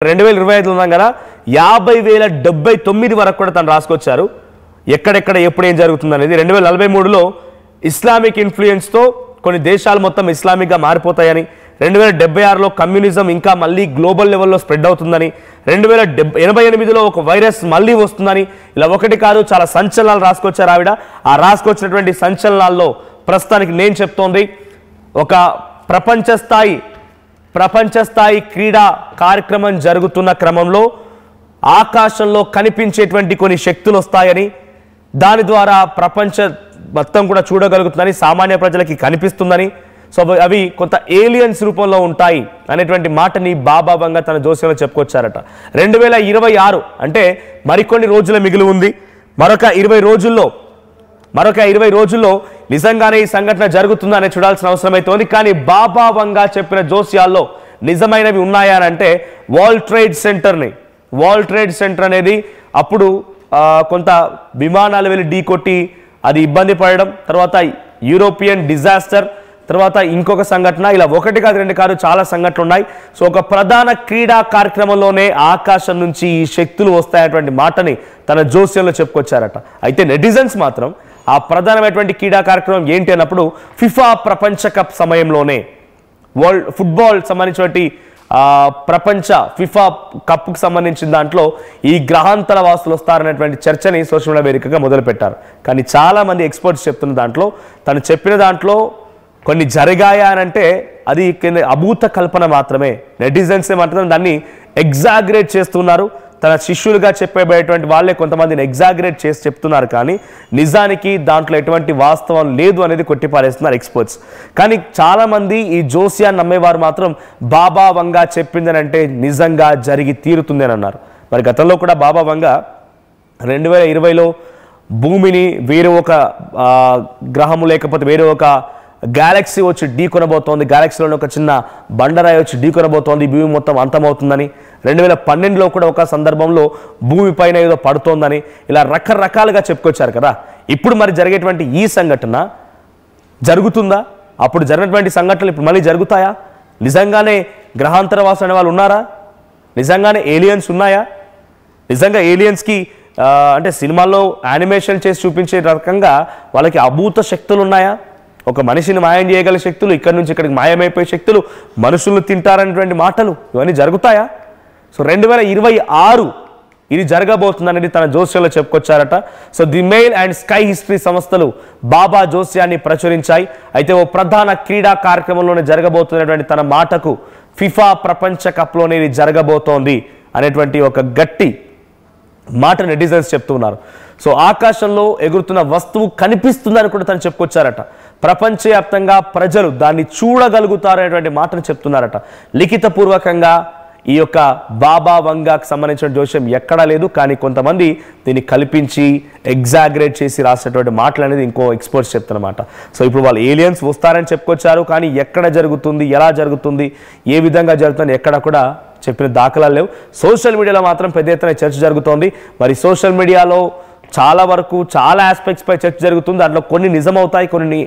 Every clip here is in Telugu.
2025 ఉన్నాం కదా 50,079 వరకు కూడా తను రాసుకొచ్చారు. ఎక్కడెక్కడ ఎప్పుడు ఏం జరుగుతుంది అనేది 2043లో ఇస్లామిక్ ఇన్ఫ్లుయెన్స్తో కొన్ని దేశాలు మొత్తం ఇస్లామిక్గా మారిపోతాయని, 2076లో కమ్యూనిజం ఇంకా మళ్ళీ గ్లోబల్ లెవెల్లో స్ప్రెడ్ అవుతుందని, 2088లో ఒక వైరస్ మళ్ళీ వస్తుందని, ఇలా ఒకటి కాదు చాలా సంచలనాలు రాసుకొచ్చారు ఆవిడ. ఆ రాసుకొచ్చినటువంటి సంచలనాల్లో ప్రస్తుతానికి నేను చెప్తోంది ఒక ప్రపంచ స్థాయి క్రీడా కార్యక్రమం జరుగుతున్న క్రమంలో ఆకాశంలో కనిపించేటువంటి కొన్ని శక్తులు వస్తాయని, దాని ద్వారా ప్రపంచ మొత్తం కూడా చూడగలుగుతుందని, సామాన్య ప్రజలకి కనిపిస్తుందని, సో అవి కొంత ఏలియన్స్ రూపంలో ఉంటాయి అనేటువంటి మాటని బాబా వంగా తన జోస్యంలో చెప్పుకొచ్చారట. 2026 అంటే మరికొన్ని రోజుల మిగిలి ఉంది. మరొక 20 రోజుల్లో నిజంగానే ఈ సంఘటన జరుగుతుందని చూడాల్సిన అవసరం అయితే ఉంది. కానీ బాబా వంగా చెప్పిన జోస్యాల్లో నిజమైనవి ఉన్నాయా అంటే వరల్డ్ ట్రేడ్ సెంటర్ అనేది అప్పుడు కొంత విమానాలు వెళ్ళి ఢీకొట్టి అది ఇబ్బంది పడడం, తర్వాత యూరోపియన్ డిజాస్టర్, తర్వాత ఇంకొక సంఘటన, ఇలా ఒకటి కాదు రెండు కాదు చాలా సంఘటనలు ఉన్నాయి. సో ఒక ప్రధాన క్రీడా కార్యక్రమంలోనే ఆకాశం నుంచి ఈ శక్తులు వస్తాయనేటువంటి మాటని తన జోస్యంలో చెప్పుకొచ్చారట. అయితే నెటిజన్స్ మాత్రం ఆ ప్రధానమైనటువంటి క్రీడా కార్యక్రమం ఏంటి అన్నప్పుడు ఫిఫా ప్రపంచ కప్ సమయంలోనే వరల్డ్ ఫుట్బాల్ సంబంధించినటువంటి ప్రపంచ ఫిఫా కప్కు సంబంధించిన దాంట్లో ఈ గ్రహాంతర వాసులు వస్తారనేటువంటి చర్చని సోషల్ మీడియా వేదికగా మొదలుపెట్టారు. కానీ చాలామంది ఎక్స్పర్ట్స్ చెప్తున్న దాంట్లో, తను చెప్పిన దాంట్లో కొన్ని జరిగాయా అని అంటే అది అభూత కల్పన మాత్రమే. నెటిజన్సే మాత్రం దాన్ని ఎగ్జాగరేట్ చేస్తున్నారు. తన శిష్యులుగా చెప్పేటువంటి వాళ్ళే కొంతమందిని ఎగ్జాగరేట్ చేసి చెప్తున్నారు, కానీ నిజానికి దాంట్లో ఎటువంటి వాస్తవం లేదు అనేది కొట్టిపారేస్తున్నారు ఎక్స్పర్ట్స్. కానీ చాలామంది ఈ జోస్యాన్ని నమ్మేవారు మాత్రం బాబా వంగా చెప్పిందని అంటే నిజంగా జరిగి తీరుతుంది అని అన్నారు. మరి గతంలో కూడా బాబా వంగా 2020లో భూమిని వేరే ఒక గ్రహము లేకపోతే వేరే ఒక గ్యాలక్సీ వచ్చి ఢీకొనబోతోంది, గ్యాలక్సీలోని ఒక చిన్న బండరాయి వచ్చి ఢీకొనబోతోంది, భూమి మొత్తం అంతమవుతుందని, 2012లో కూడా ఒక సందర్భంలో భూమి పైన ఏదో పడుతోందని, ఇలా రకరకాలుగా చెప్పుకొచ్చారు కదా. ఇప్పుడు మరి జరిగేటువంటి ఈ సంఘటన జరుగుతుందా? అప్పుడు జరిగినటువంటి సంఘటనలు ఇప్పుడు మళ్ళీ జరుగుతాయా? నిజంగానే గ్రహాంతరవాసులు అనే వాళ్ళు ఉన్నారా? నిజంగానే ఏలియన్స్ ఉన్నాయా? నిజంగా ఏలియన్స్కి అంటే సినిమాల్లో యానిమేషన్ చేసి చూపించే రకంగా వాళ్ళకి అభూత శక్తులు ఉన్నాయా? ఒక మనిషిని మాయం చేయగల శక్తులు, ఇక్కడి నుంచి ఇక్కడికి మాయమైపోయే శక్తులు, మనుషులను తింటారనేటువంటి మాటలు ఇవన్నీ జరుగుతాయా? సో 2026 ఇది జరగబోతుందనేది తన జోస్యంలో చెప్పుకొచ్చారట. So the Mail and Sky History సంస్థలు బాబా జోస్యాన్ని ప్రచురించాయి. అయితే ఓ ప్రధాన క్రీడా కార్యక్రమంలోనే జరగబోతున్నటువంటి తన మాటకు ఫిఫా ప్రపంచ కప్లోనే ఇది జరగబోతోంది అనేటువంటి ఒక గట్టి మాట నెటిజన్స్ చెప్తున్నారు. సో ఆకాశంలో ఎగురుతున్న వస్తువు కనిపిస్తుందని కూడా తను చెప్పుకొచ్చారట. ప్రపంచవ్యాప్తంగా ప్రజలు దాన్ని చూడగలుగుతారనేటువంటి మాటను చెప్తున్నారట. లిఖితపూర్వకంగా ఈ యొక్క బాబా వంగాకు సంబంధించిన జోస్యం ఎక్కడా లేదు, కానీ కొంతమంది దీన్ని కల్పించి ఎగ్జాగరేట్ చేసి రాసినటువంటి మాటలు అనేది ఇంకో ఎక్స్పర్ట్స్ చెప్తున్నమాట. సో ఇప్పుడు వాళ్ళు ఏలియన్స్ వస్తారని చెప్పుకొచ్చారు, కానీ ఎక్కడ జరుగుతుంది, ఎలా జరుగుతుంది, ఏ విధంగా జరుగుతుంది ఎక్కడ కూడా చెప్పిన దాఖలాలు లేవు. సోషల్ మీడియాలో మాత్రం పెద్ద ఎత్తున చర్చ జరుగుతోంది. మరి సోషల్ మీడియాలో చాలా వరకు చాలా ఆస్పెక్ట్స్ పై చర్చ జరుగుతుంది. దాంట్లో కొన్ని నిజమవుతాయి, కొన్ని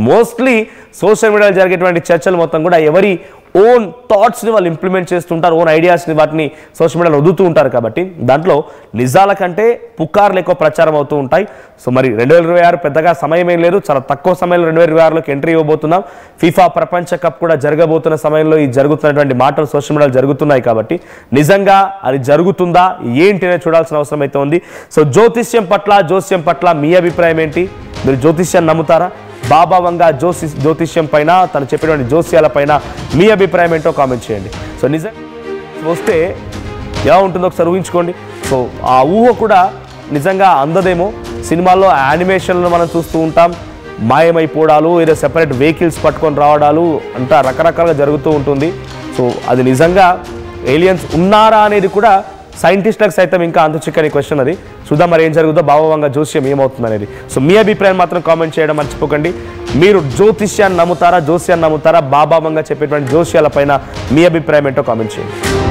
మోస్ట్లీ సోషల్ మీడియాలో జరిగేటువంటి చర్చలు మొత్తం కూడా ఎవరి ఓన్ థాట్స్ని వాళ్ళు ఇంప్లిమెంట్ చేస్తుంటారు, ఓన్ ఐడియాస్ని వాటిని సోషల్ మీడియాలో వదులుతూ ఉంటారు. కాబట్టి దాంట్లో నిజాల కంటే పుకార్లు ఎక్కువ ప్రచారం అవుతూ ఉంటాయి. సో మరి 2026 పెద్దగా సమయం ఏం లేదు, చాలా తక్కువ సమయంలో 2026లోకి ఎంట్రీ ఇవ్వబోతున్నాం. ఫిఫా ప్రపంచ కప్ కూడా జరగబోతున్న సమయంలో ఈ జరుగుతున్నటువంటి మాటలు సోషల్ మీడియాలో జరుగుతున్నాయి. కాబట్టి నిజంగా అది జరుగుతుందా ఏంటి అనేది చూడాల్సిన అవసరం అయితే ఉంది. సో జోతిష్యం పట్ల మీ అభిప్రాయం ఏంటి? మీరు జ్యోతిష్యాన్ని నమ్ముతారా? బాబా వంగా జ్యోతిష్యం పైన, తను చెప్పినటువంటి జోస్యాల పైన మీ అభిప్రాయం ఏంటో కామెంట్ చేయండి. సో నిజంగా వస్తే ఎలా ఉంటుందో ఒకసారి ఊహించుకోండి. సో ఆ ఊహ కూడా నిజంగా అందదేమో. సినిమాల్లో యానిమేషన్లను మనం చూస్తూ ఉంటాం, మాయమైపోవడాలు, ఏదో సెపరేట్ వెహికల్స్ పట్టుకొని రావడాలు అంతా రకరకాలుగా జరుగుతూ ఉంటుంది. సో అది నిజంగా ఏలియన్స్ ఉన్నారా అనేది కూడా సైంటిస్టులకు సైతం ఇంకా అంతు చిక్కని క్వశ్చన్. అది చూద్దాం మరి ఏం జరుగుతుందో, బాబా వంగా జోస్యం ఏమవుతుంది అనేది. సో మీ అభిప్రాయం మాత్రం కామెంట్ చేయడం మర్చిపోకండి. మీరు జోతిష్యాన్ని నమ్ముతారా, బాబా వంగా చెప్పేటువంటి జోస్యాల పైన మీ అభిప్రాయం ఏంటో కామెంట్ చేయండి.